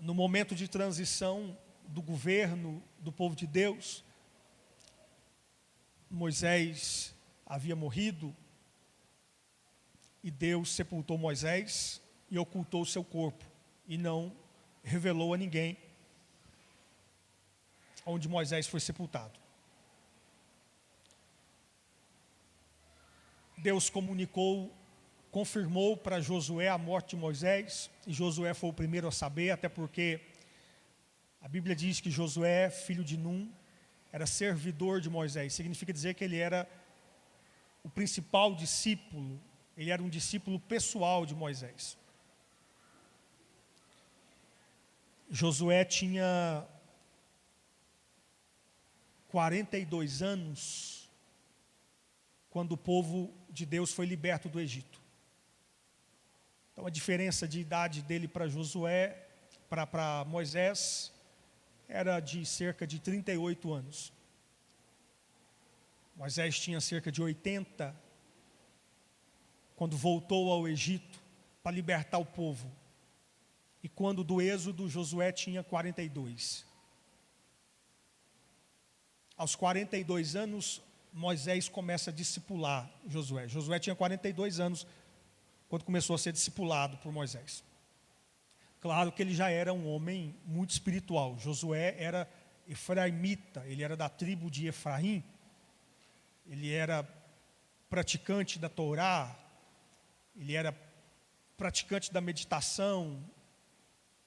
no momento de transição do governo do povo de Deus, Moisés havia morrido e Deus sepultou Moisés e ocultou o seu corpo e não revelou a ninguém onde Moisés foi sepultado. Deus confirmou para Josué a morte de Moisés, e Josué foi o primeiro a saber, até porque a Bíblia diz que Josué, filho de Num, era servidor de Moisés. Significa dizer que ele era o principal discípulo, ele era um discípulo pessoal de Moisés. Josué tinha 42 anos quando o povo de Deus foi liberto do Egito. Então a diferença de idade dele para Josué, para Moisés, era de cerca de 38 anos. Moisés tinha cerca de 80 quando voltou ao Egito para libertar o povo. E quando do êxodo, Josué tinha 42. Aos 42 anos, Moisés começa a discipular Josué. Josué tinha 42 anos quando começou a ser discipulado por Moisés. Claro que ele já era um homem muito espiritual. Josué era efraimita, ele era da tribo de Efraim. Ele era praticante da Torá, ele era praticante da meditação.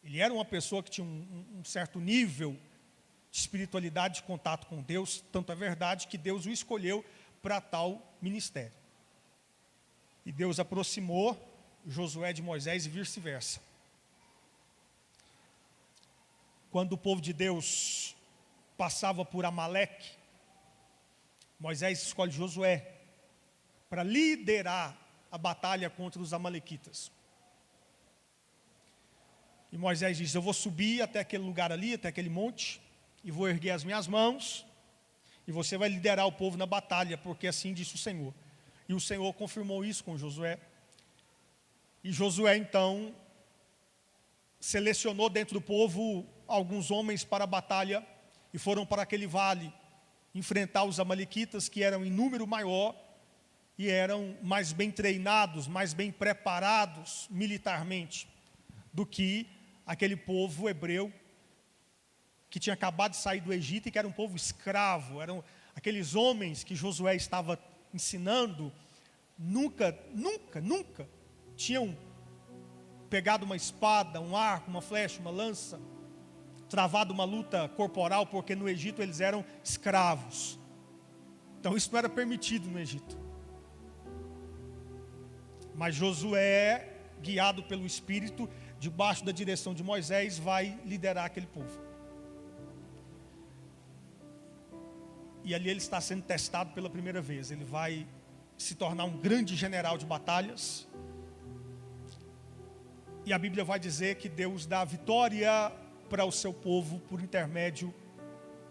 Ele era uma pessoa que tinha um certo nível de espiritualidade, de contato com Deus. Tanto é verdade que Deus o escolheu para tal ministério. E Deus aproximou Josué de Moisés e vice-versa. Quando o povo de Deus passava por Amaleque, Moisés escolhe Josué para liderar a batalha contra os amalequitas. E Moisés diz: eu vou subir até aquele lugar ali, até aquele monte, e vou erguer as minhas mãos, e você vai liderar o povo na batalha, porque assim disse o Senhor. E o Senhor confirmou isso com Josué. E Josué então selecionou dentro do povo alguns homens para a batalha, e foram para aquele vale enfrentar os amalequitas, que eram em número maior, e eram mais bem treinados, mais bem preparados militarmente, do que aquele povo hebreu, que tinha acabado de sair do Egito e que era um povo escravo. Eram aqueles homens que Josué estava ensinando, nunca tinham pegado uma espada, um arco, uma flecha, uma lança, travado uma luta corporal, porque no Egito eles eram escravos. Então isso não era permitido no Egito. Mas Josué, guiado pelo Espírito, debaixo da direção de Moisés, vai liderar aquele povo. E ali ele está sendo testado pela primeira vez. Ele vai se tornar um grande general de batalhas. E a Bíblia vai dizer que Deus dá vitória para o seu povo por intermédio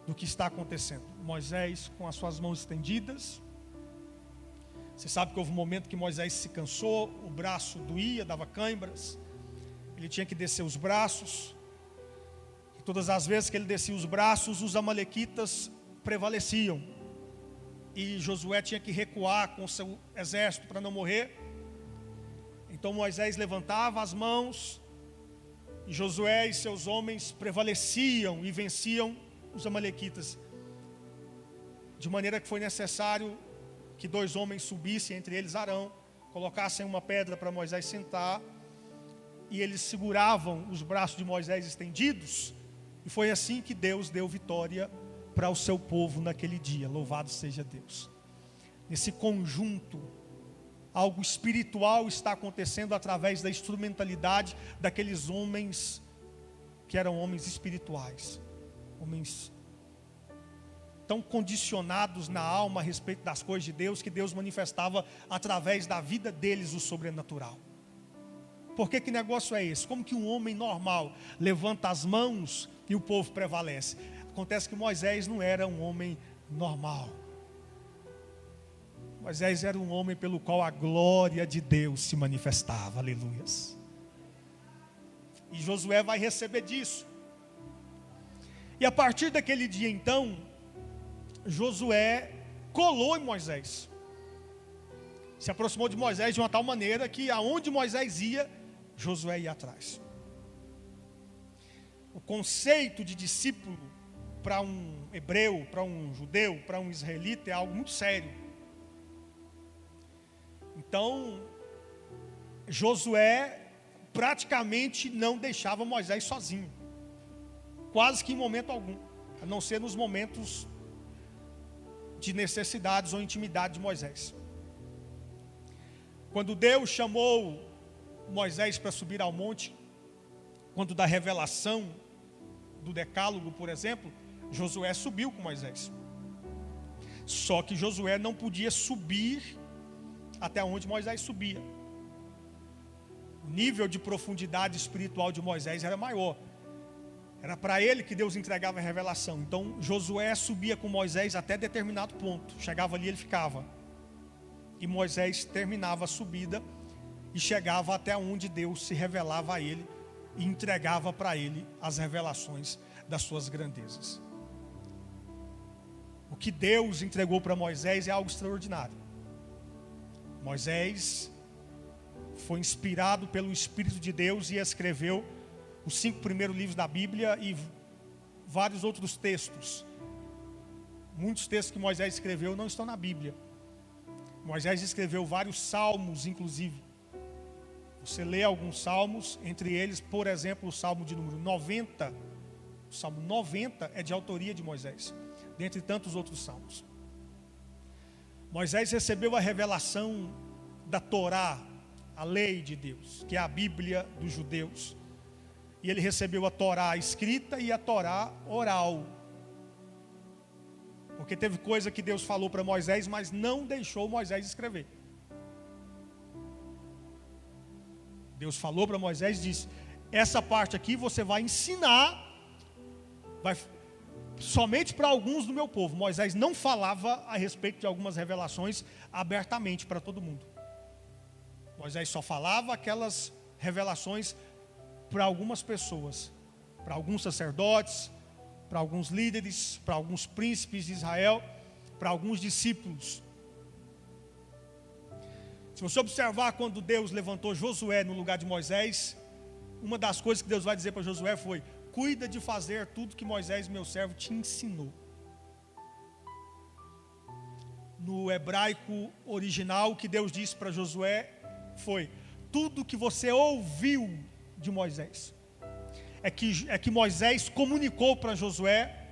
do que está acontecendo. Moisés com as suas mãos estendidas. Você sabe que houve um momento que Moisés se cansou, o braço doía, dava cãibras. Ele tinha que descer os braços. E todas as vezes que ele descia os braços, os amalequitas prevaleciam. E Josué tinha que recuar com o seu exército para não morrer. Então Moisés levantava as mãos, e Josué e seus homens prevaleciam e venciam os amalequitas. De maneira que foi necessário que 2 homens subissem, entre eles Arão, colocassem uma pedra para Moisés sentar, e eles seguravam os braços de Moisés estendidos, e foi assim que Deus deu vitória para o seu povo naquele dia. Louvado seja Deus. Nesse conjunto, algo espiritual está acontecendo através da instrumentalidade daqueles homens que eram homens espirituais, homens tão condicionados na alma a respeito das coisas de Deus, que Deus manifestava através da vida deles o sobrenatural. Por que negócio é esse? Como que um homem normal levanta as mãos e o povo prevalece? Acontece que Moisés não era um homem normal. Moisés era um homem pelo qual a glória de Deus se manifestava. Aleluias. E Josué vai receber disso. E a partir daquele dia então, Josué colou em Moisés. Se aproximou de Moisés de uma tal maneira que aonde Moisés ia, Josué ia atrás. O conceito de discípulo para um hebreu, para um judeu, para um israelita é algo muito sério. Então, Josué praticamente não deixava Moisés sozinho, quase que em momento algum, a não ser nos momentos de necessidades ou intimidade de Moisés. Quando Deus chamou Moisés para subir ao monte, quando da revelação do decálogo, por exemplo, Josué subiu com Moisés. Só que Josué não podia subir até onde Moisés subia. O nível de profundidade espiritual de Moisés era maior. Era para ele que Deus entregava a revelação. Então Josué subia com Moisés até determinado ponto. Chegava ali, ele ficava. E Moisés terminava a subida e chegava até onde Deus se revelava a ele e entregava para ele as revelações das suas grandezas. O que Deus entregou para Moisés é algo extraordinário. Moisés foi inspirado pelo Espírito de Deus e escreveu os 5 primeiros livros da Bíblia e vários outros textos. Muitos textos que Moisés escreveu não estão na Bíblia. Moisés escreveu vários salmos, inclusive. Você lê alguns salmos, entre eles, por exemplo, o salmo de número 90. O salmo 90 é de autoria de Moisés, dentre tantos outros salmos. Moisés recebeu a revelação da Torá, a lei de Deus, que é a Bíblia dos judeus. E ele recebeu a Torá escrita e a Torá oral. Porque teve coisa que Deus falou para Moisés, mas não deixou Moisés escrever. Deus falou para Moisés e disse: essa parte aqui você vai ensinar, somente para alguns do meu povo. Moisés não falava a respeito de algumas revelações abertamente para todo mundo. Moisés só falava aquelas revelações para algumas pessoas, para alguns sacerdotes, para alguns líderes, para alguns príncipes de Israel, para alguns discípulos. Se você observar quando Deus levantou Josué no lugar de Moisés, uma das coisas que Deus vai dizer para Josué foi: cuida de fazer tudo que Moisés, meu servo, te ensinou. No hebraico original, o que Deus disse para Josué foi: tudo que você ouviu de Moisés. É que Moisés comunicou para Josué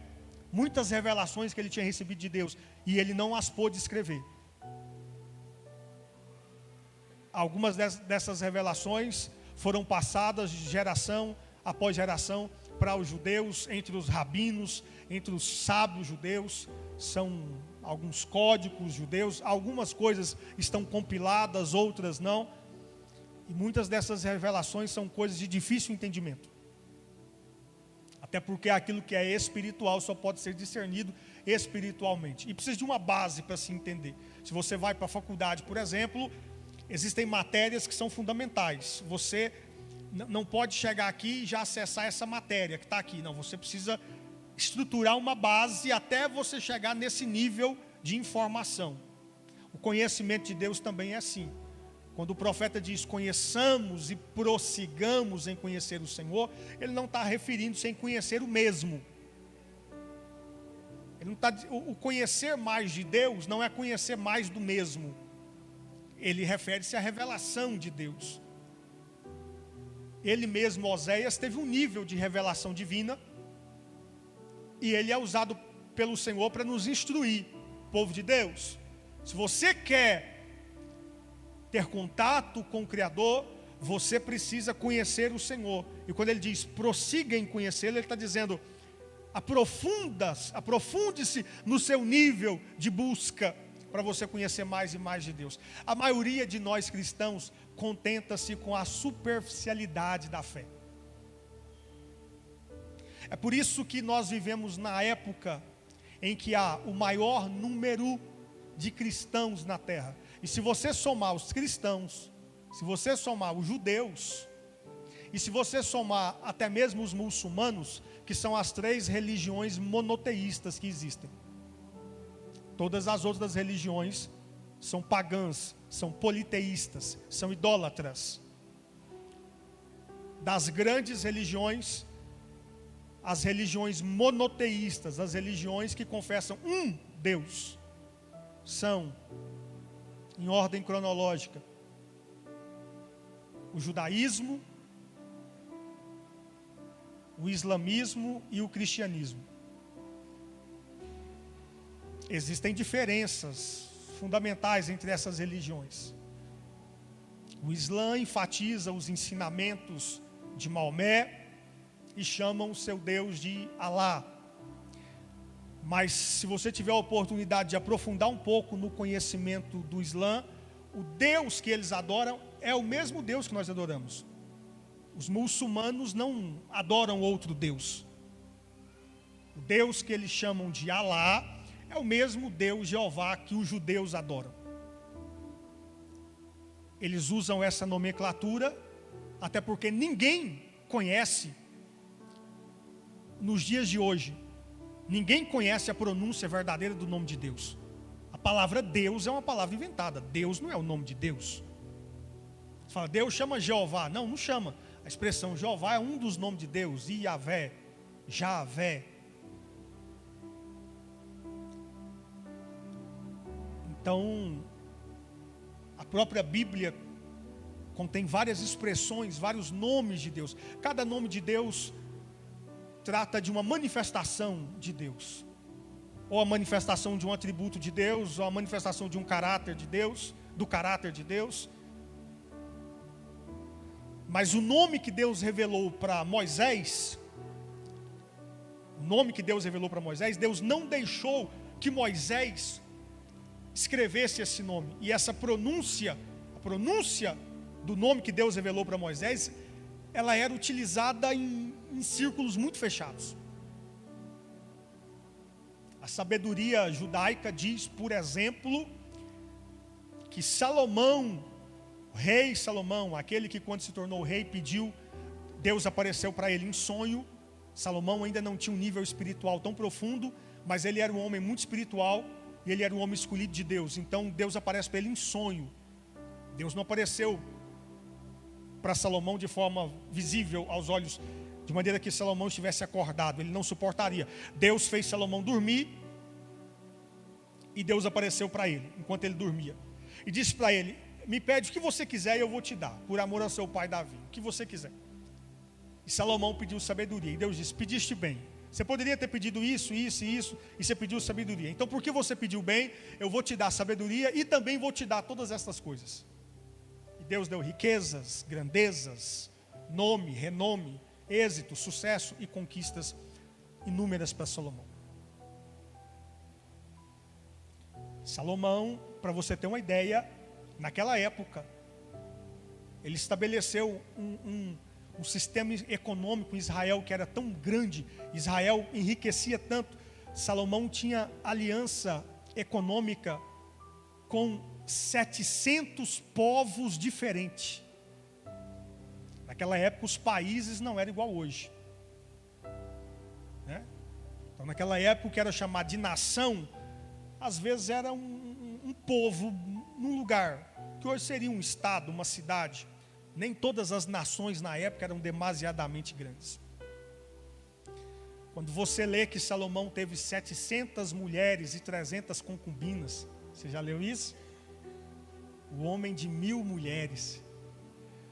muitas revelações que ele tinha recebido de Deus, e ele não as pôde escrever. Algumas dessas revelações foram passadas de geração após geração para os judeus, entre os rabinos, entre os sábios judeus. São alguns códigos judeus, algumas coisas estão compiladas, outras não. E muitas dessas revelações são coisas de difícil entendimento. Até porque aquilo que é espiritual só pode ser discernido espiritualmente. E precisa de uma base para se entender. Se você vai para a faculdade, por exemplo, existem matérias que são fundamentais. Você não pode chegar aqui e já acessar essa matéria que está aqui. Não, você precisa estruturar uma base até você chegar nesse nível de informação. O conhecimento de Deus também é assim. Quando o profeta diz: conheçamos e prossigamos em conhecer o Senhor, ele não está referindo-se em conhecer o mesmo. Ele não tá, o conhecer mais de Deus não é conhecer mais do mesmo. Ele refere-se à revelação de Deus. Ele mesmo, Oséias, teve um nível de revelação divina, e ele é usado pelo Senhor para nos instruir, povo de Deus. Se você quer ter contato com o Criador, você precisa conhecer o Senhor. E quando ele diz prossiga em conhecê-lo, ele está dizendo: aprofunde-se no seu nível de busca, para você conhecer mais e mais de Deus. A maioria de nós cristãos contenta-se com a superficialidade da fé. É por isso que nós vivemos na época em que há o maior número de cristãos na terra. E se você somar os cristãos, se você somar os judeus, E se você somar até mesmo os muçulmanos, que são as 3 religiões monoteístas que existem. Todas as outras religiões são pagãs, são politeístas, são idólatras. Das grandes religiões, as religiões monoteístas, as religiões que confessam um Deus, são, em ordem cronológica, o judaísmo, o islamismo e o cristianismo. Existem diferenças fundamentais entre essas religiões. O Islã enfatiza os ensinamentos de Maomé e chamam o seu Deus de Alá. Mas se você tiver a oportunidade de aprofundar um pouco no conhecimento do Islã, o Deus que eles adoram é o mesmo Deus que nós adoramos. Os muçulmanos não adoram outro Deus. O Deus que eles chamam de Alá é o mesmo Deus Jeová que os judeus adoram. Eles usam essa nomenclatura, até porque ninguém conhece, nos dias de hoje, ninguém conhece a pronúncia verdadeira do nome de Deus. A palavra Deus é uma palavra inventada. Deus não é o nome de Deus. Você fala, Deus chama Jeová. Não, não chama. A expressão Jeová é um dos nomes de Deus. Iavé, Javé. Então, a própria Bíblia contém várias expressões, vários nomes de Deus. Cada nome de Deus trata de uma manifestação de Deus. Ou a manifestação de um atributo de Deus, ou a manifestação de um caráter de Deus, do caráter de Deus. Mas o nome que Deus revelou para Moisés, Deus não deixou que Moisés escrevesse esse nome. E essa pronúncia, a pronúncia do nome que Deus revelou para Moisés, ela era utilizada em círculos muito fechados. A sabedoria judaica diz, por exemplo, que Salomão, o rei Salomão, aquele que quando se tornou rei pediu, Deus apareceu para ele em sonho. Salomão ainda não tinha um nível espiritual tão profundo, mas ele era um homem muito espiritual e ele era um homem escolhido de Deus. Então Deus aparece para ele em sonho. Deus não apareceu para Salomão de forma visível aos olhos, de maneira que Salomão estivesse acordado, ele não suportaria. Deus fez Salomão dormir e Deus apareceu para ele enquanto ele dormia e disse para ele, me pede o que você quiser e eu vou te dar, por amor ao seu pai Davi, o que você quiser. E Salomão pediu sabedoria, e Deus disse, pediste bem, você poderia ter pedido isso, isso e isso, e você pediu sabedoria, então porque você pediu bem, eu vou te dar sabedoria e também vou te dar todas estas coisas. E Deus deu riquezas, grandezas, nome, renome, êxito, sucesso e conquistas inúmeras para Salomão. Salomão, para você ter uma ideia, naquela época, ele estabeleceu um sistema econômico em Israel que era tão grande, Israel enriquecia tanto, Salomão tinha aliança econômica com 700 povos diferentes. Naquela época os países não eram igual hoje, né? Então naquela época o que era chamado de nação, às vezes era um povo num lugar, que hoje seria um estado, uma cidade. Nem todas as nações na época eram demasiadamente grandes. Quando você lê que Salomão teve 700 mulheres e 300 concubinas, você já leu isso? O homem de 1000 mulheres.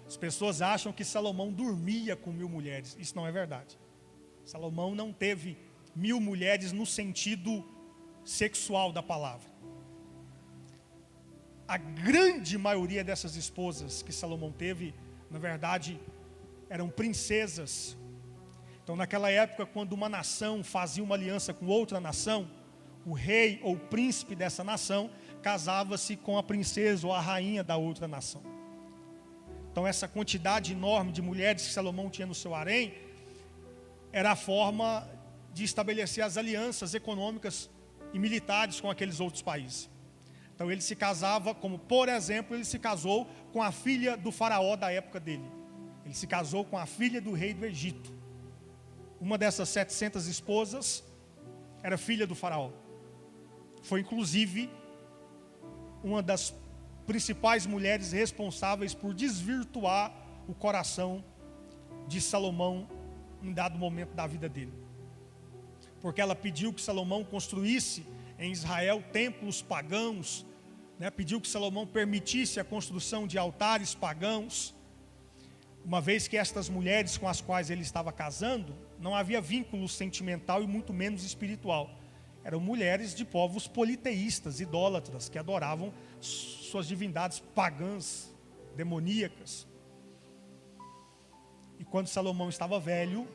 As pessoas acham que Salomão dormia com 1000 mulheres. Isso não é verdade. Salomão não teve 1000 mulheres no sentido sexual da palavra. A grande maioria dessas esposas que Salomão teve, na verdade, eram princesas. Então, naquela época, quando uma nação fazia uma aliança com outra nação, o rei ou o príncipe dessa nação casava-se com a princesa ou a rainha da outra nação. Então, essa quantidade enorme de mulheres que Salomão tinha no seu harém era a forma de estabelecer as alianças econômicas e militares com aqueles outros países. Então ele se casava, como por exemplo, ele se casou com a filha do faraó da época dele. Ele se casou com a filha do rei do Egito. Uma dessas 700 esposas era filha do faraó. Foi inclusive uma das principais mulheres responsáveis por desvirtuar o coração de Salomão em dado momento da vida dele. Porque ela pediu que Salomão construísse em Israel templos pagãos, pediu que Salomão permitisse a construção de altares pagãos, uma vez que estas mulheres com as quais ele estava casando, não havia vínculo sentimental e muito menos espiritual. Eram mulheres de povos politeístas, idólatras, que adoravam suas divindades pagãs, demoníacas. E quando Salomão estava velho,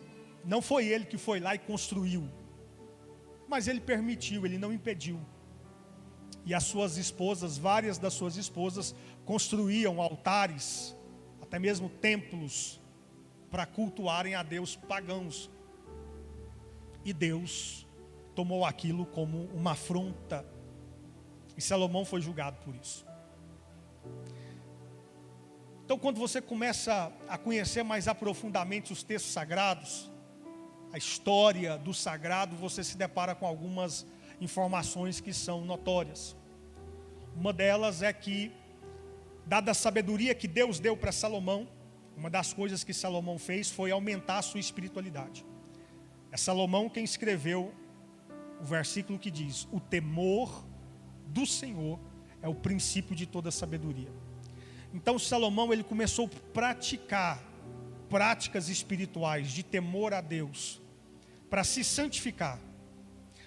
não foi ele que foi lá e construiu, mas ele permitiu, ele não impediu. E as suas esposas, várias das suas esposas, construíam altares, até mesmo templos, para cultuarem a deus pagãos. E Deus tomou aquilo como uma afronta, e Salomão foi julgado por isso. Então, quando você começa a conhecer mais aprofundadamente os textos sagrados, a história do sagrado, você se depara com algumas informações que são notórias. Uma delas é que, dada a sabedoria que Deus deu para Salomão, uma das coisas que Salomão fez foi aumentar a sua espiritualidade. É Salomão quem escreveu o versículo que diz: o temor do Senhor é o princípio de toda sabedoria. Então Salomão, ele começou a praticar práticas espirituais de temor a Deus, para se santificar,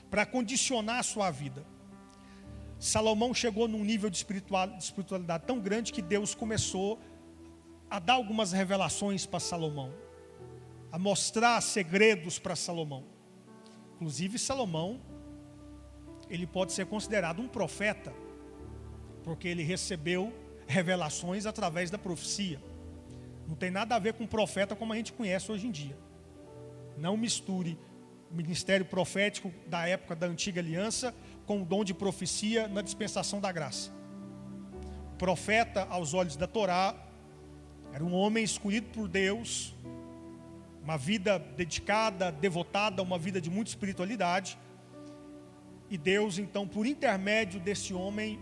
para condicionar a sua vida. Salomão chegou num nível de espiritualidade tão grande que Deus começou a dar algumas revelações para Salomão, a mostrar segredos para Salomão. Inclusive Salomão, ele pode ser considerado um profeta, porque ele recebeu revelações através da profecia. Não tem nada a ver com profeta como a gente conhece hoje em dia. Não misture o ministério profético da época da antiga aliança com o dom de profecia na dispensação da graça. O profeta, aos olhos da Torá, era um homem escolhido por Deus, uma vida dedicada, devotada, uma vida de muita espiritualidade. E Deus, então, por intermédio desse homem,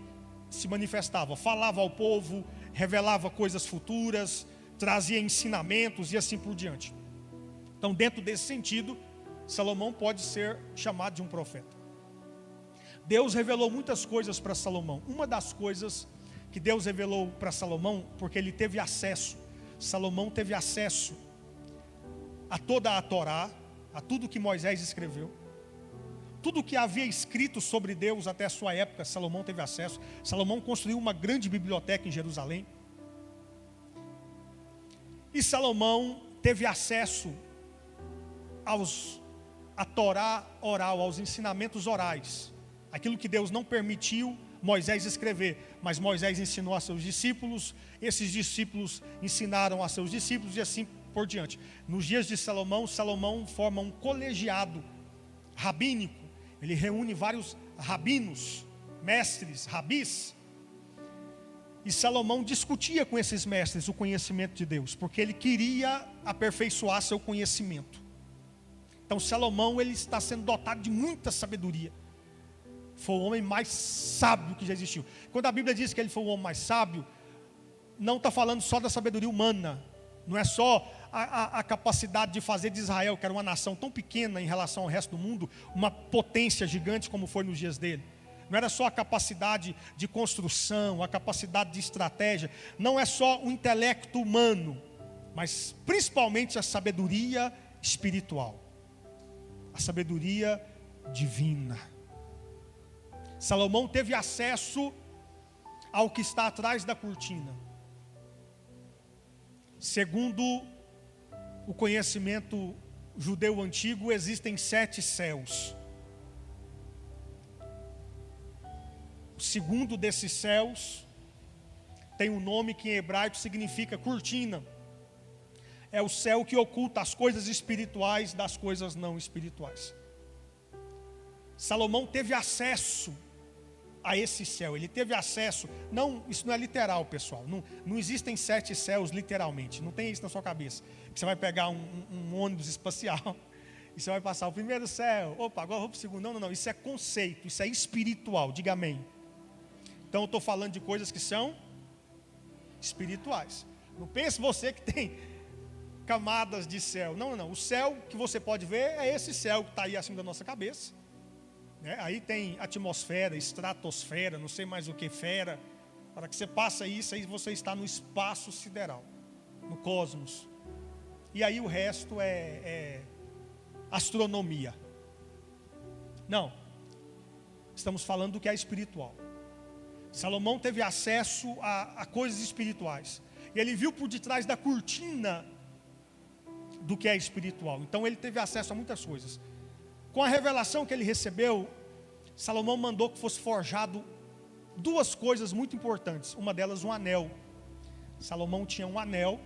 se manifestava, falava ao povo, revelava coisas futuras, trazia ensinamentos e assim por diante. Então, dentro desse sentido, Salomão pode ser chamado de um profeta. Deus revelou muitas coisas para Salomão. Uma das coisas que Deus revelou para Salomão, porque ele teve acesso, Salomão teve acesso a toda a Torá, a tudo que Moisés escreveu. Tudo que havia escrito sobre Deus até a sua época, Salomão teve acesso. Salomão construiu uma grande biblioteca em Jerusalém. E Salomão teve acesso à Torá oral, aos ensinamentos orais. Aquilo que Deus não permitiu Moisés escrever, mas Moisés ensinou a seus discípulos, esses discípulos ensinaram a seus discípulos e assim por diante. Nos dias de Salomão, Salomão forma um colegiado rabínico. Ele reúne vários rabinos, mestres, rabis. E Salomão discutia com esses mestres o conhecimento de Deus, porque ele queria aperfeiçoar seu conhecimento. Então Salomão, ele está sendo dotado de muita sabedoria. Foi o homem mais sábio que já existiu. Quando a Bíblia diz que ele foi o homem mais sábio, não está falando só da sabedoria humana. Não é só a capacidade de fazer de Israel, que era uma nação tão pequena em relação ao resto do mundo, uma potência gigante como foi nos dias dele. Não era só a capacidade de construção, a capacidade de estratégia. Não é só o intelecto humano, mas principalmente a sabedoria espiritual. A sabedoria divina. Salomão teve acesso ao que está atrás da cortina. Segundo o conhecimento judeu antigo, existem 7 céus. O segundo desses céus tem um nome que em hebraico significa cortina. É o céu que oculta as coisas espirituais das coisas não espirituais. Salomão teve acesso a esse céu, ele teve acesso. Não, isso não é literal, pessoal. Não existem 7 céus literalmente. Não tem isso na sua cabeça. Você vai pegar um ônibus espacial e você vai passar o primeiro céu. Opa, agora eu vou para o segundo. Não. Isso é conceito, isso é espiritual. Diga amém. Então eu estou falando de coisas que são espirituais. Não pense você que tem camadas de céu. Não. O céu que você pode ver é esse céu que está aí acima da nossa cabeça. Aí tem atmosfera, estratosfera, não sei mais o que, fera. Para que você passa isso, aí você está no espaço sideral, no cosmos. E aí o resto é astronomia. Não, estamos falando do que é espiritual. Salomão teve acesso a coisas espirituais. E ele viu por detrás da cortina do que é espiritual. Então ele teve acesso a muitas coisas. Com a revelação que ele recebeu, Salomão mandou que fosse forjado 2 coisas muito importantes. Uma delas, um anel. Salomão tinha um anel,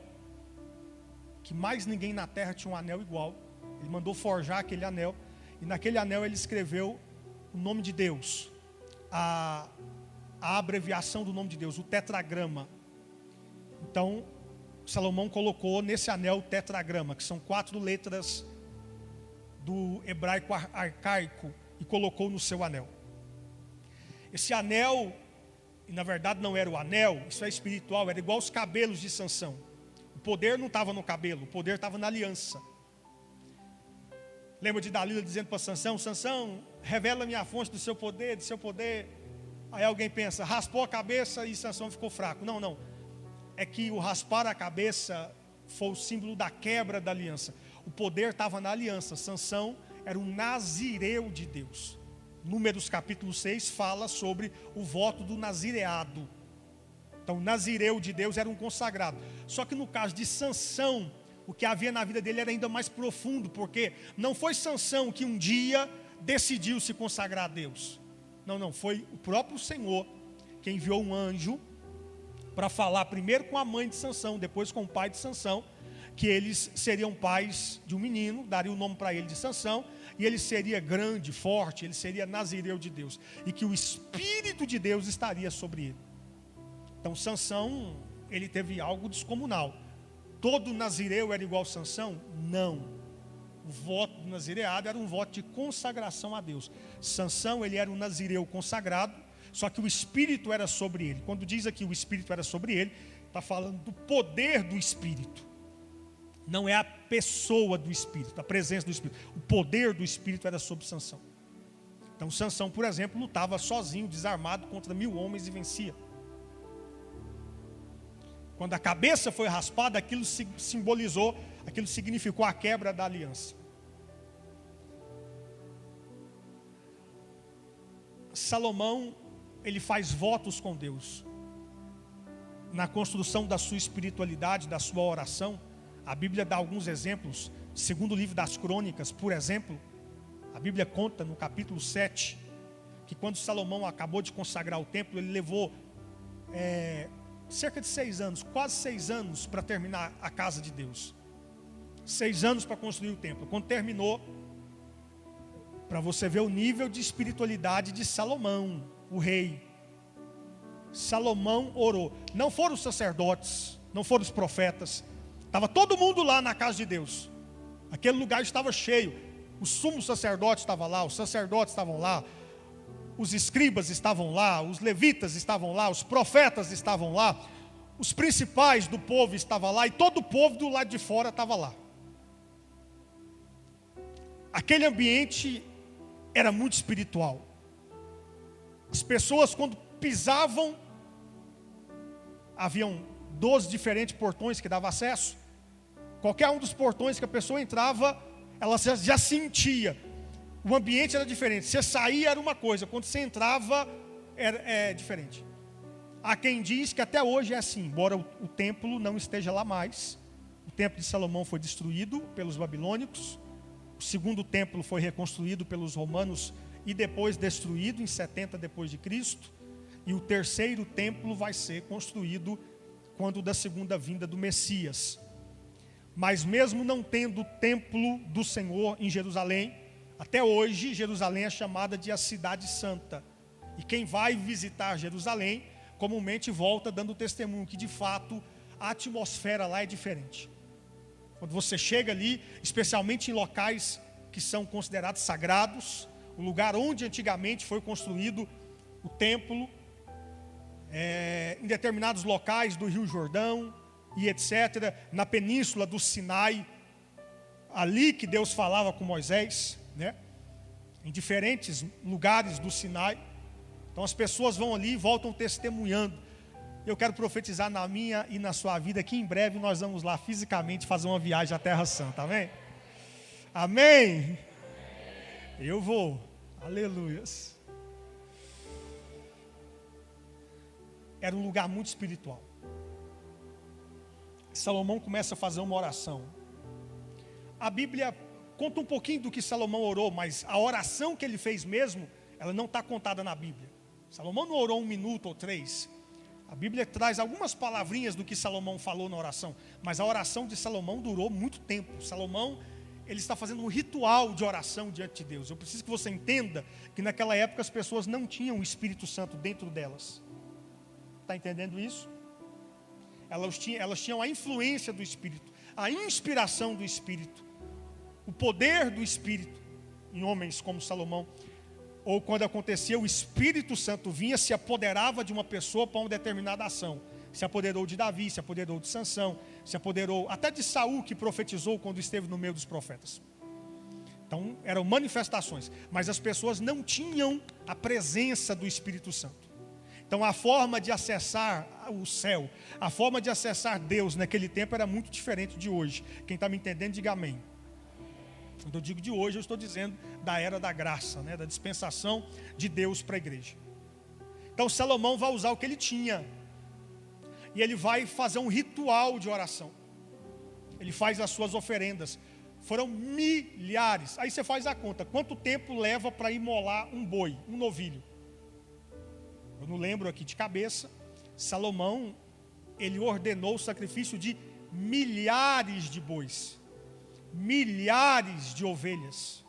que mais ninguém na terra tinha um anel igual. Ele mandou forjar aquele anel. E naquele anel ele escreveu o nome de Deus. A abreviação do nome de Deus, o tetragrama. Então, Salomão colocou nesse anel o tetragrama, que são 4 letras do hebraico arcaico, e colocou no seu anel. Esse anel, e na verdade não era o anel, isso é espiritual, era igual os cabelos de Sansão. O poder não estava no cabelo, o poder estava na aliança. Lembra de Dalila dizendo para Sansão: Sansão, revela-me a fonte do seu poder, Aí alguém pensa, raspou a cabeça e Sansão ficou fraco. Não. É que o raspar a cabeça foi o símbolo da quebra da aliança. O poder estava na aliança. Sansão era um nazireu de Deus. Números capítulo 6 fala sobre o voto do nazireado. Então, o nazireu de Deus era um consagrado. Só que no caso de Sansão, o que havia na vida dele era ainda mais profundo, porque não foi Sansão que um dia decidiu se consagrar a Deus. Não, foi o próprio Senhor que enviou um anjo para falar primeiro com a mãe de Sansão, depois com o pai de Sansão, que eles seriam pais de um menino, daria o nome para ele de Sansão, e ele seria grande, forte, ele seria nazireu de Deus, e que o Espírito de Deus estaria sobre ele. Então Sansão, ele teve algo descomunal. Todo nazireu era igual a Sansão? Não. O voto do nazireado era um voto de consagração a Deus. Sansão, ele era um nazireu consagrado, só que o Espírito era sobre ele. Quando diz aqui o Espírito era sobre ele, está falando do poder do Espírito. Não é a pessoa do Espírito, a presença do Espírito. O poder do Espírito era sobre Sansão. Então Sansão, por exemplo, lutava sozinho, desarmado, contra 1000 homens e vencia. Quando a cabeça foi raspada, aquilo simbolizou, aquilo significou a quebra da aliança. Salomão, ele faz votos com Deus. Na construção da sua espiritualidade, da sua oração, a Bíblia dá alguns exemplos. Segundo o livro das Crônicas, por exemplo, a Bíblia conta no capítulo 7, que quando Salomão acabou de consagrar o templo, ele levou cerca de 6 anos, quase 6 anos para terminar a casa de Deus. 6 anos para construir o templo. Quando terminou, para você ver o nível de espiritualidade de Salomão, o rei. Salomão orou. Não foram os sacerdotes, não foram os profetas. Estava todo mundo lá na casa de Deus. Aquele lugar estava cheio. O sumo sacerdote estava lá, os sacerdotes estavam lá, os escribas estavam lá, os levitas estavam lá, os profetas estavam lá, os principais do povo estavam lá, e todo o povo do lado de fora estava lá. Aquele ambiente era muito espiritual. As pessoas, quando pisavam, haviam 12 diferentes portões que davam acesso. Qualquer um dos portões que a pessoa entrava, ela já sentia. O ambiente era diferente. Você saía era uma coisa, quando você entrava é diferente. Há quem diz que até hoje é assim, embora o templo não esteja lá mais. O templo de Salomão foi destruído pelos babilônicos. O segundo templo foi reconstruído pelos romanos e depois destruído em 70 depois de Cristo. E o terceiro templo vai ser construído quando da segunda vinda do Messias. Mas mesmo não tendo o templo do Senhor em Jerusalém, até hoje Jerusalém é chamada de a cidade santa. E quem vai visitar Jerusalém, comumente volta dando testemunho que de fato a atmosfera lá é diferente. Quando você chega ali, especialmente em locais que são considerados sagrados, o lugar onde antigamente foi construído o templo, em determinados locais do Rio Jordão e etc., na península do Sinai, ali que Deus falava com Moisés, né? Em diferentes lugares do Sinai. Então as pessoas vão ali e voltam testemunhando. Eu quero profetizar na minha e na sua vida que em breve nós vamos lá fisicamente fazer uma viagem à Terra Santa, amém? Amém? Eu vou, aleluias. Era um lugar muito espiritual. Salomão começa a fazer uma oração. A Bíblia conta um pouquinho do que Salomão orou, mas a oração que ele fez mesmo, ela não está contada na Bíblia. Salomão não orou 1 minuto ou 3. A Bíblia traz algumas palavrinhas do que Salomão falou na oração, mas a oração de Salomão durou muito tempo. Salomão, ele está fazendo um ritual de oração diante de Deus. Eu preciso que você entenda que naquela época as pessoas não tinham o Espírito Santo dentro delas. Está entendendo isso? Elas tinham a influência do Espírito, a inspiração do Espírito, o poder do Espírito em homens como Salomão. Ou quando acontecia, o Espírito Santo vinha, se apoderava de uma pessoa para uma determinada ação. Se apoderou de Davi, se apoderou de Sansão, se apoderou até de Saul, que profetizou quando esteve no meio dos profetas. Então eram manifestações, mas as pessoas não tinham a presença do Espírito Santo. Então a forma de acessar o céu, a forma de acessar Deus naquele tempo era muito diferente de hoje. Quem está me entendendo, diga amém. Quando eu digo de hoje, eu estou dizendo da era da graça, né, da dispensação de Deus para a igreja. Então Salomão vai usar o que ele tinha. E ele vai fazer um ritual de oração. Ele faz as suas oferendas. Foram milhares. Aí você faz a conta. Quanto tempo leva para imolar um boi, um novilho? Eu não lembro aqui de cabeça. Salomão, ele ordenou o sacrifício de milhares de bois. Milhares de ovelhas.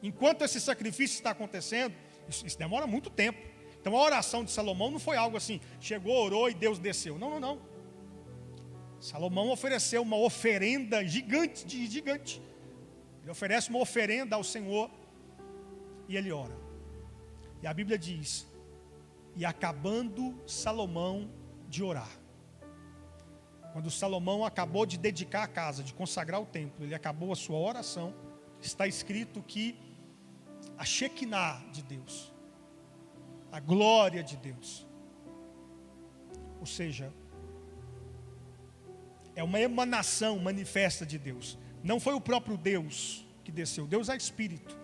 Enquanto esse sacrifício está acontecendo, isso demora muito tempo. Então a oração de Salomão não foi algo assim, chegou, orou e Deus desceu. Não. Salomão ofereceu uma oferenda gigante. Ele oferece uma oferenda ao Senhor e ele ora. E a Bíblia diz, e acabando Salomão de orar. Quando Salomão acabou de dedicar a casa, de consagrar o templo, ele acabou a sua oração, está escrito que a Shekinah de Deus, a glória de Deus, ou seja, é uma emanação manifesta de Deus. Não foi o próprio Deus que desceu, Deus é Espírito.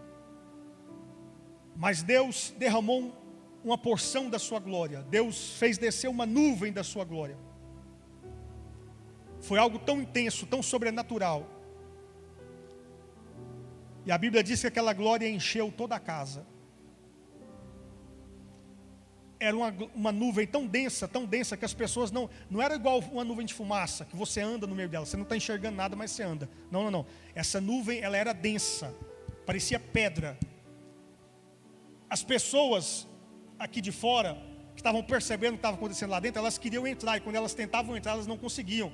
Mas Deus derramou uma porção da sua glória, Deus fez descer uma nuvem da sua glória. Foi algo tão intenso, tão sobrenatural. E a Bíblia diz que aquela glória encheu toda a casa. Era uma nuvem tão densa que as pessoas não era igual uma nuvem de fumaça, que você anda no meio dela, você não está enxergando nada, mas você anda. Não. Essa nuvem, ela era densa, parecia pedra. As pessoas aqui de fora, que estavam percebendo o que estava acontecendo lá dentro, elas queriam entrar, e quando elas tentavam entrar, elas não conseguiam.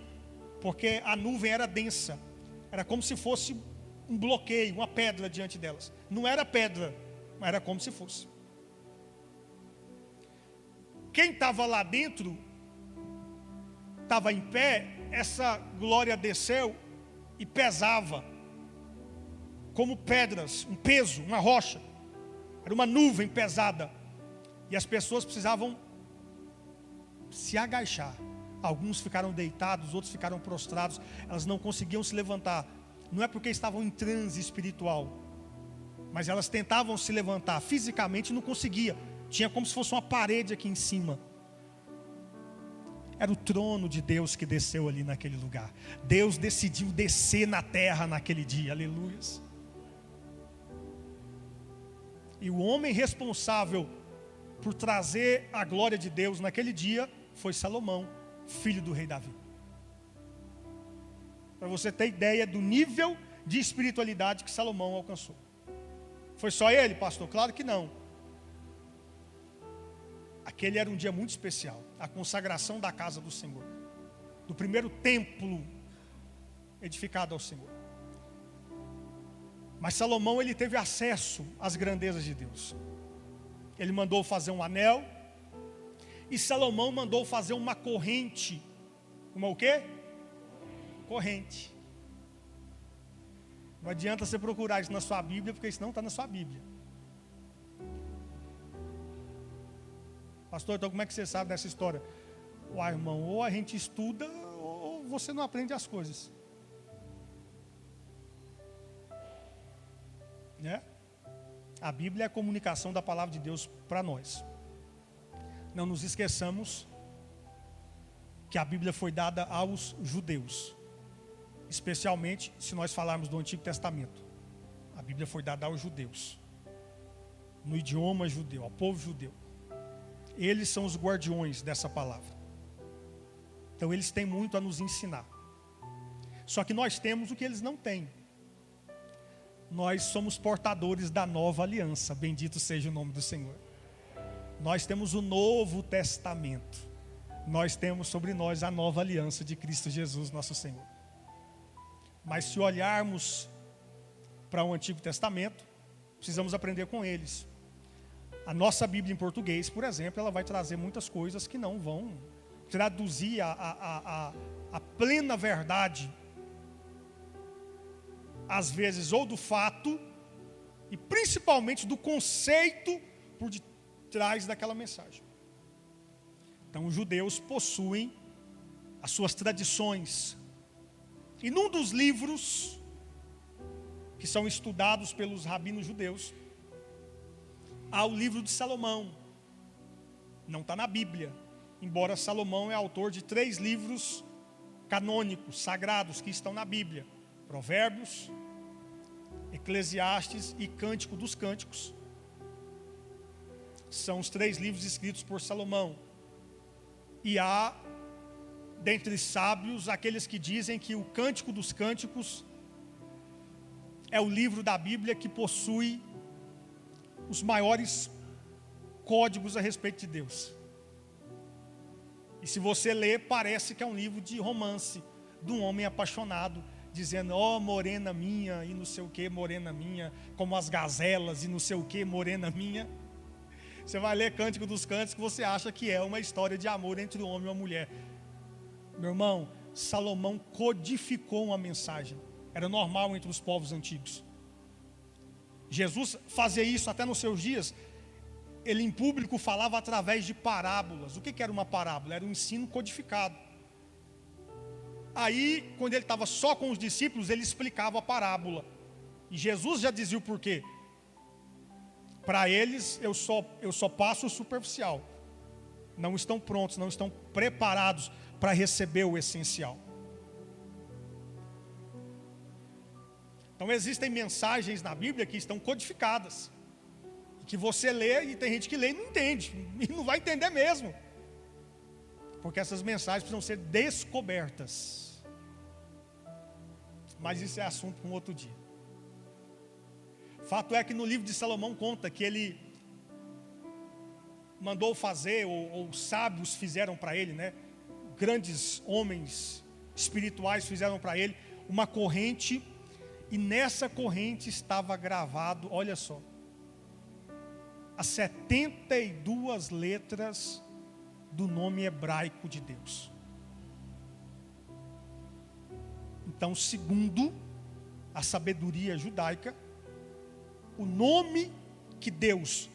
Porque a nuvem era densa. Era como se fosse um bloqueio, uma pedra diante delas. Não era pedra, mas era como se fosse. Quem estava lá dentro, estava em pé, essa glória desceu e pesava. Como pedras, um peso, uma rocha. Era uma nuvem pesada. E as pessoas precisavam se agachar. Alguns ficaram deitados, outros ficaram prostrados. Elas não conseguiam se levantar. Não é porque estavam em transe espiritual, mas elas tentavam se levantar. Fisicamente não conseguia. Tinha como se fosse uma parede aqui em cima. Era o trono de Deus que desceu ali naquele lugar. Deus decidiu descer na terra naquele dia. Aleluias. E o homem responsável por trazer a glória de Deus naquele dia foi Salomão, filho do rei Davi. Para você ter ideia do nível de espiritualidade que Salomão alcançou. Foi só ele, pastor? Claro que não. Aquele era um dia muito especial, a consagração da casa do Senhor, do primeiro templo edificado ao Senhor. Mas Salomão, ele teve acesso às grandezas de Deus. Ele mandou fazer um anel, e Salomão mandou fazer uma corrente. Uma o quê? Corrente. Não adianta você procurar isso na sua Bíblia, porque isso não está na sua Bíblia. Pastor, então como é que você sabe dessa história? Uai, irmão, ou a gente estuda, ou você não aprende as coisas. Né? A Bíblia é a comunicação da palavra de Deus para nós. Não nos esqueçamos que a Bíblia foi dada aos judeus, especialmente se nós falarmos do Antigo Testamento. A Bíblia foi dada aos judeus, no idioma judeu, ao povo judeu. Eles são os guardiões dessa palavra. Então eles têm muito a nos ensinar. Só que nós temos o que eles não têm. Nós somos portadores da nova aliança, bendito seja o nome do Senhor. Nós temos o Novo Testamento. Nós temos sobre nós a nova aliança de Cristo Jesus, nosso Senhor. Mas se olharmos para o Antigo Testamento, precisamos aprender com eles. A nossa Bíblia em português, por exemplo, ela vai trazer muitas coisas que não vão traduzir a plena verdade, às vezes, ou do fato, e principalmente do conceito por detrás daquela mensagem. Então, os judeus possuem as suas tradições. E num dos livros que são estudados pelos rabinos judeus, há o livro de Salomão. Não está na Bíblia, embora Salomão é autor de 3 livros canônicos, sagrados, que estão na Bíblia: Provérbios, Eclesiastes e Cântico dos Cânticos. São os 3 livros escritos por Salomão. E há, dentre sábios, aqueles que dizem que o Cântico dos Cânticos é o livro da Bíblia que possui os maiores códigos a respeito de Deus. E se você ler, parece que é um livro de romance, de um homem apaixonado, dizendo: ó, morena minha, e não sei o que, morena minha, como as gazelas, e não sei o que, morena minha. Você vai ler Cântico dos Cânticos, que você acha que é uma história de amor entre um homem e uma mulher. Meu irmão, Salomão codificou uma mensagem. Era normal entre os povos antigos. Jesus fazia isso até nos seus dias. Ele em público falava através de parábolas. O que era uma parábola? Era um ensino codificado. Aí, quando ele estava só com os discípulos, ele explicava a parábola. E Jesus já dizia o porquê. Para eles, eu só passo o superficial. Não estão prontos, não estão preparados para receber o essencial. Então existem mensagens na Bíblia que estão codificadas, que você lê, e tem gente que lê e não entende, e não vai entender mesmo, porque essas mensagens precisam ser descobertas. Mas isso é assunto para um outro dia. Fato é que no livro de Salomão conta que ele mandou fazer, ou sábios fizeram para ele, né? Grandes homens espirituais fizeram para ele uma corrente, e nessa corrente estava gravado, olha só, as 72 letras do nome hebraico de Deus. Então, segundo a sabedoria judaica, o nome que Deus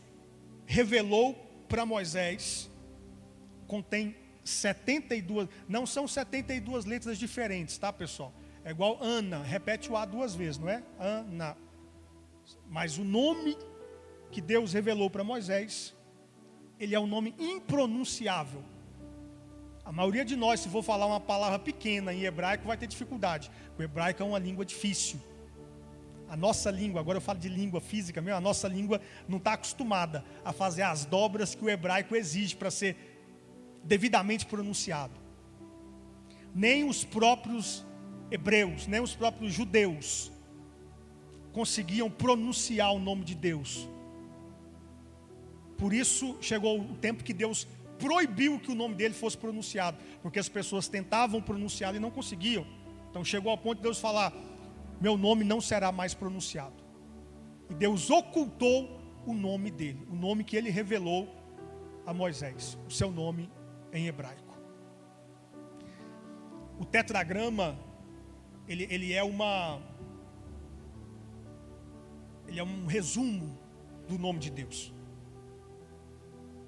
revelou para Moisés contém 72, não são 72 letras diferentes, tá, pessoal? É igual Ana, repete o A 2 vezes, não é? Ana. Mas o nome que Deus revelou para Moisés, ele é um nome impronunciável. A maioria de nós, se for falar uma palavra pequena em hebraico, vai ter dificuldade. O hebraico é uma língua difícil. A nossa língua, agora eu falo de língua física mesmo, a nossa língua não está acostumada a fazer as dobras que o hebraico exige para ser devidamente pronunciado. Nem os próprios hebreus, nem os próprios judeus conseguiam pronunciar o nome de Deus, Por isso chegou o tempo que Deus proibiu que o nome dele fosse pronunciado, porque as pessoas tentavam pronunciá-lo e não conseguiam. Então chegou ao ponto de Deus falar: meu nome não será mais pronunciado. E Deus ocultou o nome dele, o nome que ele revelou a Moisés, o seu nome em hebraico. O tetragrama, ele é um resumo do nome de Deus.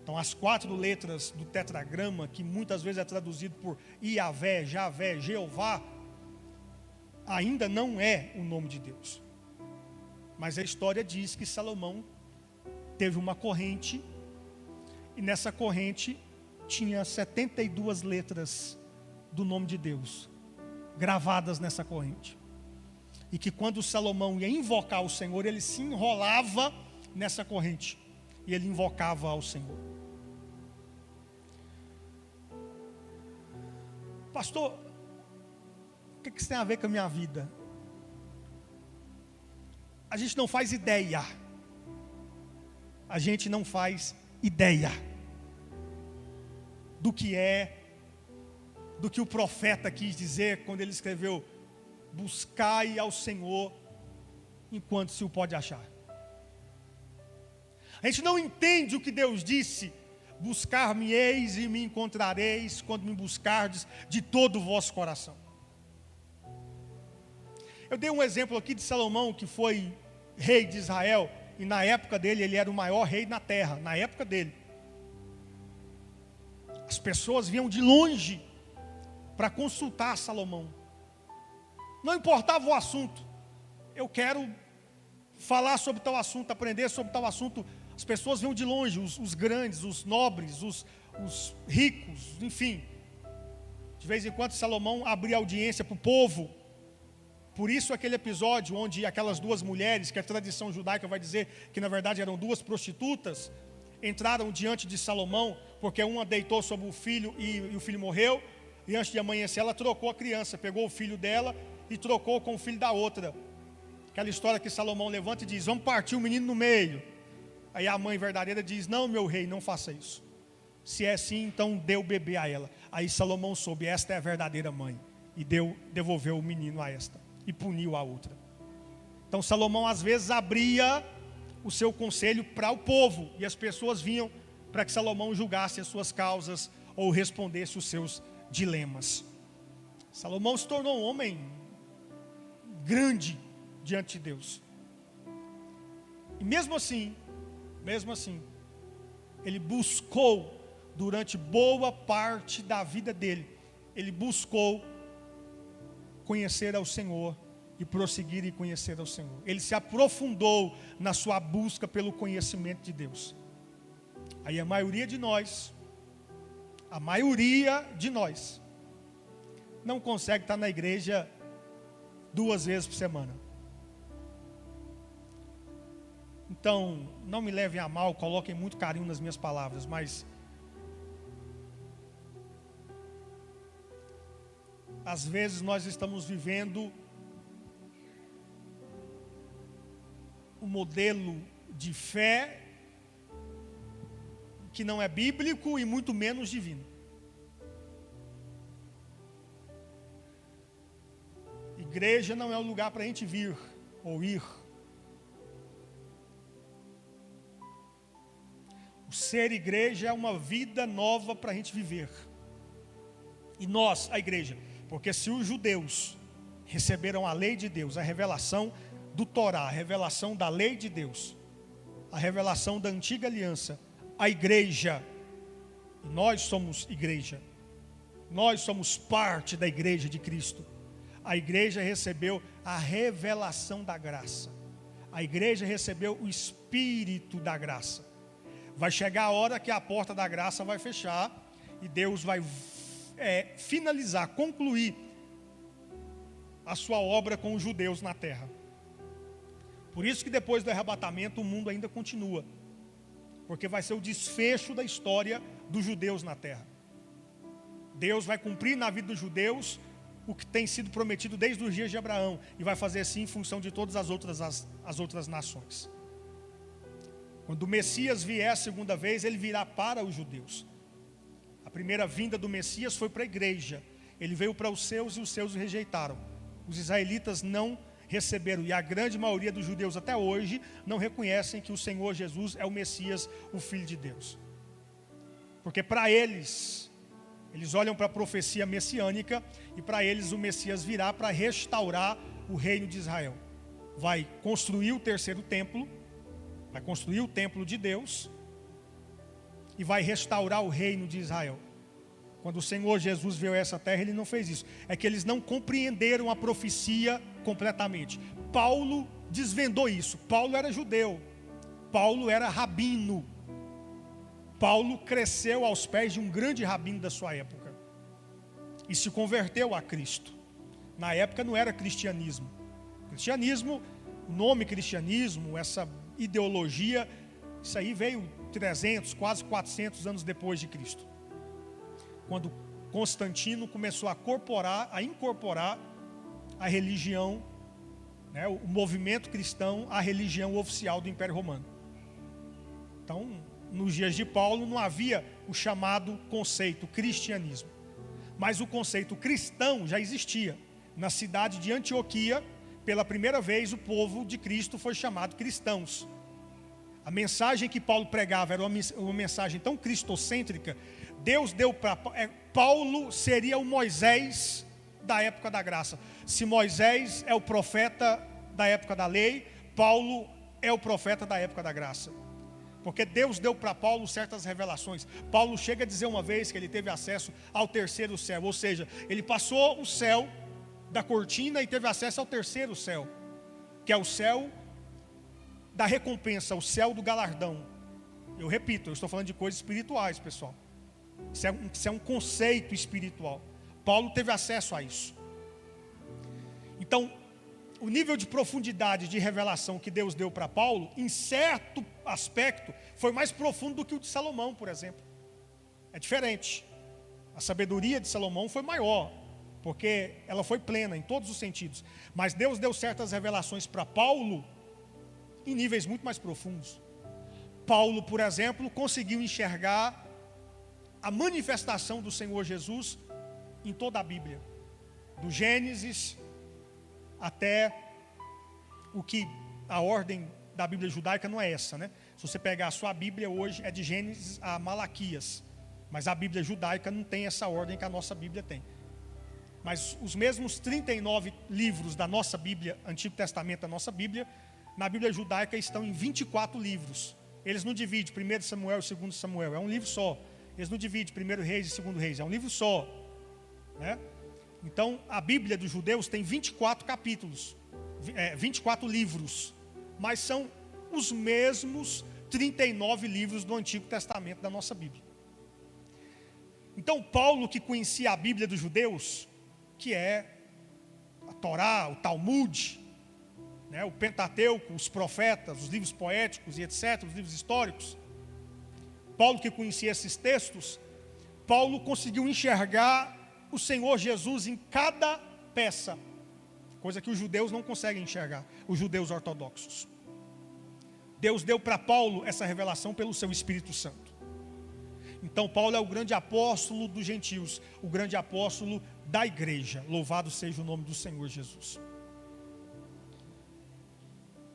Então, as 4 letras do tetragrama, que muitas vezes é traduzido por Iavé, Javé, Jeová, ainda não é o nome de Deus. Mas a história diz que Salomão teve uma corrente, e nessa corrente tinha 72 letras do nome de Deus, gravadas nessa corrente. E que quando Salomão ia invocar o Senhor, ele se enrolava nessa corrente, e ele invocava ao Senhor. Pastor, o que isso tem a ver com a minha vida? A gente não faz ideia. A gente não faz ideia do que o profeta quis dizer quando ele escreveu: buscai ao Senhor enquanto se o pode achar. A gente não entende o que Deus disse: buscar-me-eis e me encontrareis quando me buscardes de todo o vosso coração. Eu dei um exemplo aqui de Salomão, que foi rei de Israel, e na época dele ele era o maior rei na terra, na época dele. As pessoas vinham de longe para consultar Salomão. Não importava o assunto. Eu quero falar sobre tal assunto, aprender sobre tal assunto. As pessoas vinham de longe, os grandes, os nobres, os ricos, enfim. De vez em quando Salomão abria audiência para o povo. Por isso aquele episódio onde aquelas 2 mulheres, que a tradição judaica vai dizer que na verdade eram 2 prostitutas, entraram diante de Salomão, porque uma deitou sobre o filho e o filho morreu, e antes de amanhecer ela trocou a criança, pegou o filho dela e trocou com o filho da outra. Aquela história que Salomão levanta e diz: vamos partir o menino no meio. Aí a mãe verdadeira diz: não, meu rei, não faça isso. Se é assim, então dê o bebê a ela. Aí Salomão soube: esta é a verdadeira mãe, e devolveu o menino a esta, e puniu a outra. Então Salomão às vezes abria o seu conselho para o povo, e as pessoas vinham para que Salomão julgasse as suas causas ou respondesse os seus dilemas. Salomão se tornou um homem grande diante de Deus. E mesmo assim, ele buscou, durante boa parte da vida dele, ele buscou conhecer ao Senhor e prosseguir e conhecer ao Senhor. Ele se aprofundou na sua busca pelo conhecimento de Deus. Aí a maioria de nós não consegue estar na igreja 2 vezes por semana. Então, não me levem a mal, coloquem muito carinho nas minhas palavras, mas às vezes nós estamos vivendo um modelo de fé que não é bíblico e muito menos divino. Igreja não é o lugar para a gente vir ou ir. O ser igreja é uma vida nova para a gente viver. E nós, a igreja, porque se os judeus receberam a lei de Deus, a revelação do Torá, a revelação da lei de Deus, a revelação da antiga aliança, a igreja, nós somos igreja, nós somos parte da igreja de Cristo. A igreja recebeu a revelação da graça, a igreja recebeu o Espírito da graça. Vai chegar a hora que a porta da graça vai fechar e Deus vai finalizar, concluir a sua obra com os judeus na terra. Por isso que depois do arrebatamento o mundo ainda continua, porque vai ser o desfecho da história dos judeus na terra. Deus vai cumprir na vida dos judeus o que tem sido prometido desde os dias de Abraão, e vai fazer assim em função de todas as outras nações. Quando o Messias vier a segunda vez, ele virá para os judeus. A primeira vinda do Messias foi para a igreja. Ele veio para os seus e os seus o rejeitaram. Os israelitas não receberam, e a grande maioria dos judeus até hoje não reconhecem que o Senhor Jesus é o Messias, o Filho de Deus. Porque para eles olham para a profecia messiânica e para eles o Messias virá para restaurar o reino de Israel. Vai construir o terceiro templo, vai construir o templo de Deus e vai restaurar o reino de Israel. Quando o Senhor Jesus veio a essa terra, ele não fez isso. É que eles não compreenderam a profecia completamente. Paulo desvendou isso. Paulo era judeu. Paulo era rabino. Paulo cresceu aos pés de um grande rabino da sua época e se converteu a Cristo. Na época não era cristianismo. Cristianismo, o nome cristianismo, essa ideologia, isso aí veio 300, quase 400 anos depois de Cristo. Quando Constantino começou a incorporar a religião, né, o movimento cristão, à religião oficial do Império Romano. Então, nos dias de Paulo não havia o chamado conceito cristianismo, mas o conceito cristão já existia. Na cidade de Antioquia, pela primeira vez o povo de Cristo foi chamado cristãos. A mensagem que Paulo pregava era uma mensagem tão cristocêntrica. Deus deu para Paulo, seria o Moisés da época da graça. Se Moisés é o profeta da época da lei, Paulo é o profeta da época da graça. Porque Deus deu para Paulo certas revelações. Paulo chega a dizer uma vez que ele teve acesso ao terceiro céu. Ou seja, ele passou o céu da cortina e teve acesso ao terceiro céu, que é o céu da recompensa, o céu do galardão. Eu repito, eu estou falando de coisas espirituais, pessoal. Isso é um conceito espiritual. Paulo teve acesso a isso. Então, o nível de profundidade de revelação que Deus deu para Paulo, em certo aspecto, foi mais profundo do que o de Salomão, por exemplo. É diferente. A sabedoria de Salomão foi maior, porque ela foi plena em todos os sentidos. Mas Deus deu certas revelações para Paulo em níveis muito mais profundos. Paulo, por exemplo, conseguiu enxergar a manifestação do Senhor Jesus em toda a Bíblia, do Gênesis até o que a ordem da Bíblia judaica não é essa, né? Se você pegar a sua Bíblia hoje, é de Gênesis a Malaquias, mas a Bíblia judaica não tem essa ordem que a nossa Bíblia tem. Mas os mesmos 39 livros da nossa Bíblia, Antigo Testamento da nossa Bíblia, na Bíblia judaica estão em 24 livros. Eles não dividem 1 Samuel e 2 Samuel, é um livro só. Eles não dividem 1 Reis e 2 Reis, é um livro só, né? Então, a Bíblia dos judeus tem 24 capítulos, 24 livros, mas são os mesmos 39 livros do Antigo Testamento da nossa Bíblia. Então, Paulo, que conhecia a Bíblia dos judeus, que é a Torá, o Talmud, né, o Pentateuco, os profetas, os livros poéticos e etc., os livros históricos, Paulo que conhecia esses textos, Paulo conseguiu enxergar o Senhor Jesus em cada peça, coisa que os judeus não conseguem enxergar, os judeus ortodoxos. Deus deu para Paulo essa revelação pelo seu Espírito Santo. Então Paulo é o grande apóstolo dos gentios, o grande apóstolo da igreja. Louvado seja o nome do Senhor Jesus.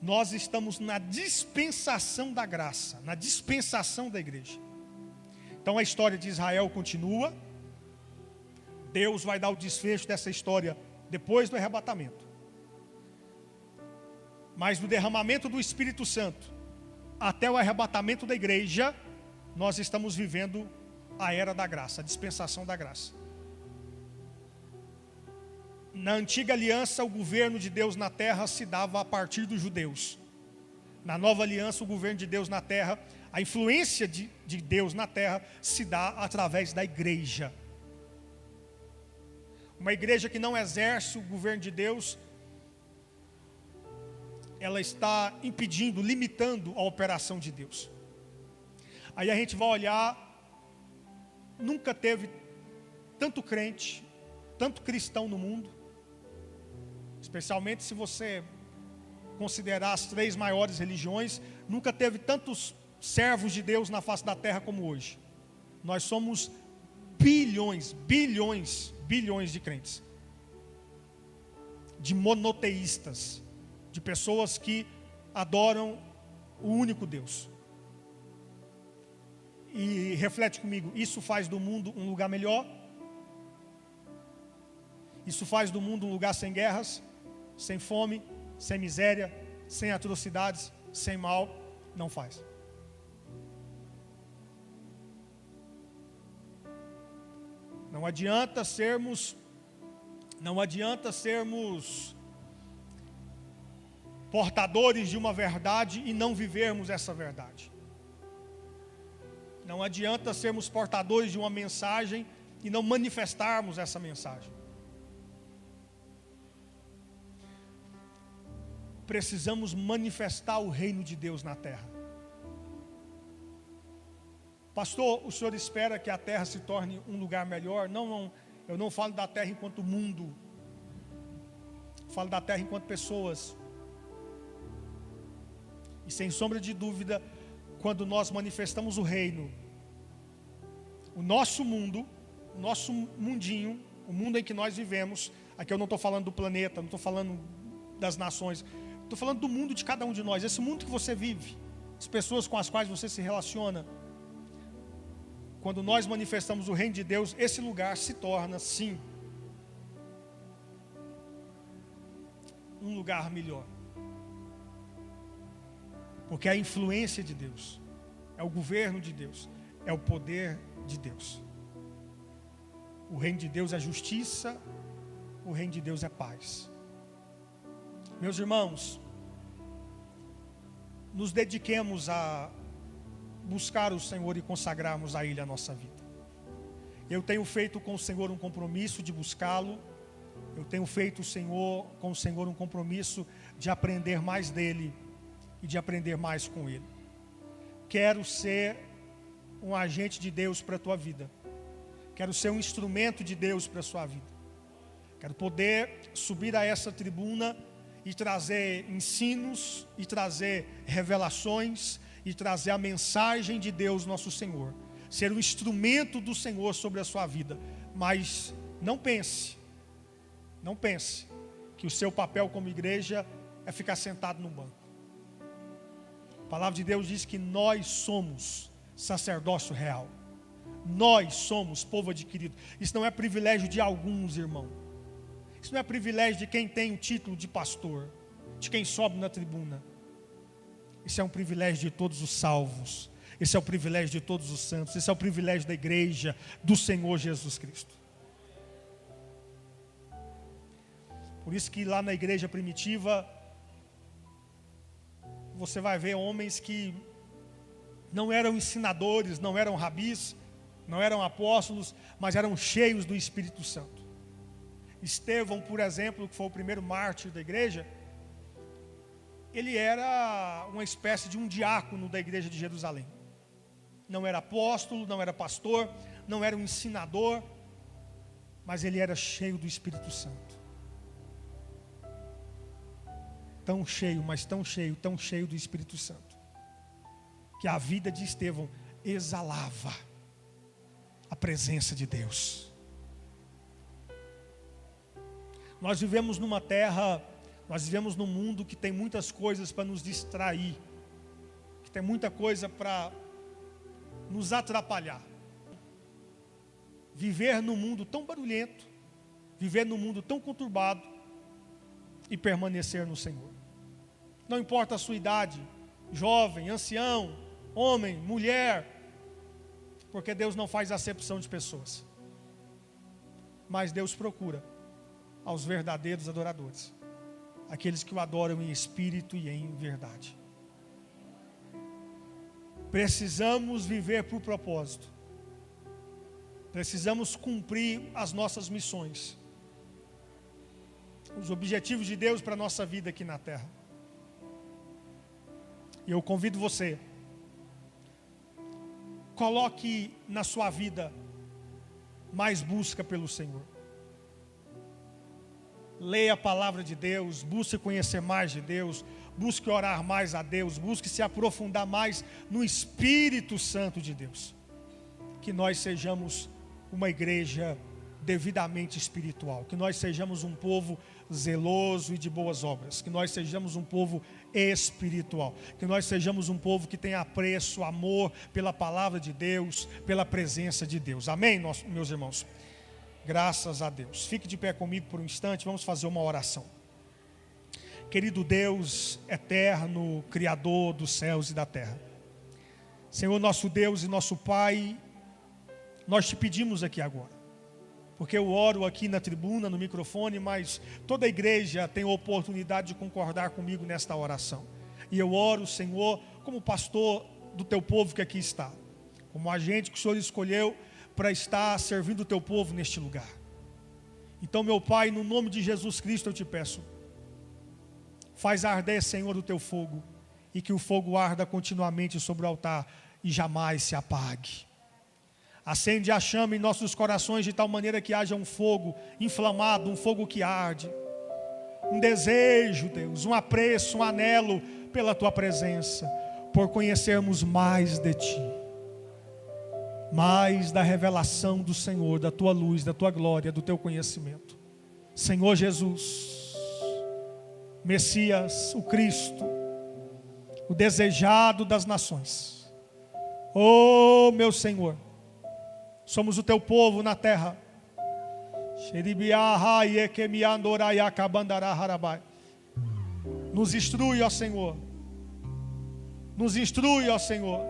Nós estamos na dispensação da graça, na dispensação da igreja. Então a história de Israel continua. Deus vai dar o desfecho dessa história depois do arrebatamento. Mas no derramamento do Espírito Santo, até o arrebatamento da igreja, nós estamos vivendo a era da graça, a dispensação da graça. Na antiga aliança, o governo de Deus na terra se dava a partir dos judeus. Na nova aliança, o governo de Deus na terra, a influência de Deus na terra se dá através da igreja. Uma igreja que não exerce o governo de Deus, ela está impedindo, limitando a operação de Deus. Aí a gente vai olhar, nunca teve tanto crente, tanto cristão no mundo, especialmente se você considerar as 3 maiores religiões, nunca teve tantos servos de Deus na face da terra como hoje. Nós somos bilhões de crentes, de monoteístas, de pessoas que adoram o único Deus. E reflete comigo, isso faz do mundo um lugar melhor? Isso faz do mundo um lugar sem guerras, sem fome, sem miséria, sem atrocidades, sem mal? Não faz. Não adianta sermos portadores de uma verdade e não vivermos essa verdade. Não adianta sermos portadores de uma mensagem e não manifestarmos essa mensagem. Precisamos manifestar o reino de Deus na terra. Pastor, o senhor espera que a terra se torne um lugar melhor? Não, eu não falo da terra enquanto mundo. Falo da terra enquanto pessoas. E sem sombra de dúvida, quando nós manifestamos o reino, o nosso mundo, o nosso mundinho, o mundo em que nós vivemos, aqui eu não estou falando do planeta, não estou falando das nações, estou falando do mundo de cada um de nós, esse mundo que você vive, as pessoas com as quais você se relaciona. Quando nós manifestamos o reino de Deus, esse lugar se torna, sim, um lugar melhor. Porque é a influência de Deus, é o governo de Deus, é o poder de Deus. O reino de Deus é justiça, o reino de Deus é paz. Meus irmãos, nos dediquemos a buscar o Senhor e consagrarmos a Ele a nossa vida. Eu tenho feito com o Senhor um compromisso de buscá-lo. Eu tenho feito com o Senhor um compromisso de aprender mais dEle e de aprender mais com Ele. Quero ser um agente de Deus para a tua vida. Quero ser um instrumento de Deus para a sua vida. Quero poder subir a essa tribuna e trazer ensinos, e trazer revelações, e trazer a mensagem de Deus nosso Senhor. Ser um instrumento do Senhor sobre a sua vida. Mas não pense que o seu papel como igreja é ficar sentado no banco. A palavra de Deus diz que nós somos sacerdócio real. Nós somos povo adquirido. Isso não é privilégio de alguns, irmão. Isso não é privilégio de quem tem o título de pastor, de quem sobe na tribuna. Isso é um privilégio de todos os salvos. Esse é o privilégio de todos os santos. Esse é o privilégio da igreja do Senhor Jesus Cristo. Por isso que lá na igreja primitiva, você vai ver homens que não eram ensinadores, não eram rabis, não eram apóstolos, mas eram cheios do Espírito Santo. Estevão, por exemplo, que foi o primeiro mártir da igreja, ele era uma espécie de um diácono da igreja de Jerusalém. Não era apóstolo, não era pastor, não era um ensinador, mas ele era cheio do Espírito Santo. Tão cheio, mas tão cheio do Espírito Santo, que a vida de Estevão exalava a presença de Deus. Nós vivemos numa terra, nós vivemos num mundo que tem muitas coisas para nos distrair, que tem muita coisa para nos atrapalhar. Viver num mundo tão barulhento, viver num mundo tão conturbado e permanecer no Senhor. Não importa a sua idade, jovem, ancião, homem, mulher, porque Deus não faz acepção de pessoas. Mas Deus procura aos verdadeiros adoradores, aqueles que o adoram em espírito e em verdade. Precisamos viver por propósito. Precisamos cumprir as nossas missões, os objetivos de Deus para a nossa vida aqui na terra. E eu convido você, coloque na sua vida mais busca pelo Senhor. leia a palavra de Deus, busque conhecer mais de Deus, busque orar mais a Deus, busque se aprofundar mais no Espírito Santo de Deus. Que nós sejamos uma igreja devidamente espiritual, que nós sejamos um povo zeloso e de boas obras, que nós sejamos um povo espiritual, que nós sejamos um povo que tenha apreço, amor pela palavra de Deus, pela presença de Deus. Amém, meus irmãos? Graças a Deus. Fique de pé comigo por um instante, vamos fazer uma oração. Querido Deus eterno, Criador dos céus e da terra, Senhor nosso Deus e nosso Pai, nós te pedimos aqui agora, porque eu oro aqui na tribuna, no microfone, mas toda a igreja tem a oportunidade de concordar comigo nesta oração. E eu oro, Senhor, como pastor do teu povo que aqui está, como agente que o Senhor escolheu para estar servindo o teu povo neste lugar. Então, meu Pai, no nome de Jesus Cristo eu te peço, faz arder, Senhor, o teu fogo, e que o fogo arda continuamente sobre o altar e jamais se apague. Acende a chama em nossos corações de tal maneira que haja um fogo inflamado, um fogo que arde, um desejo, Deus, um apreço, um anelo pela tua presença, por conhecermos mais de ti, mais da revelação do Senhor, da tua luz, da tua glória, do teu conhecimento. Senhor Jesus, Messias, o Cristo, o desejado das nações. Oh, meu Senhor, somos o teu povo na terra. Nos instrui, ó Senhor. Nos instrui, ó Senhor.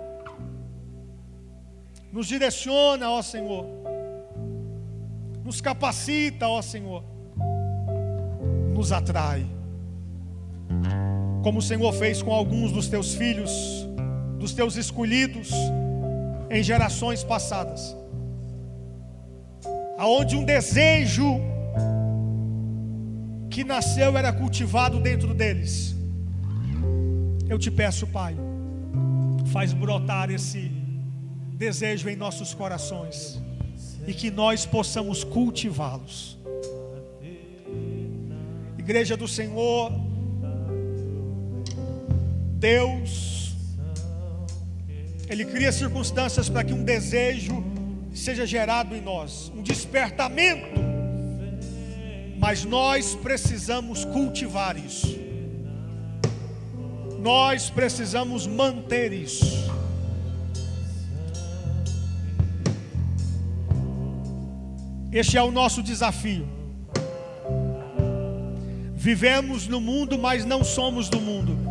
Nos direciona, ó Senhor. Nos capacita, ó Senhor. Nos atrai. Como o Senhor fez com alguns dos teus filhos, dos teus escolhidos em gerações passadas, aonde um desejo que nasceu era cultivado dentro deles. Eu te peço, Pai, faz brotar esse desejo em nossos corações e que nós possamos cultivá-los. Igreja do Senhor, Deus, Ele cria circunstâncias para que um desejo seja gerado em nós, um despertamento, mas nós precisamos cultivar isso, nós precisamos manter isso. Este é o nosso desafio. Vivemos no mundo, mas não somos do mundo.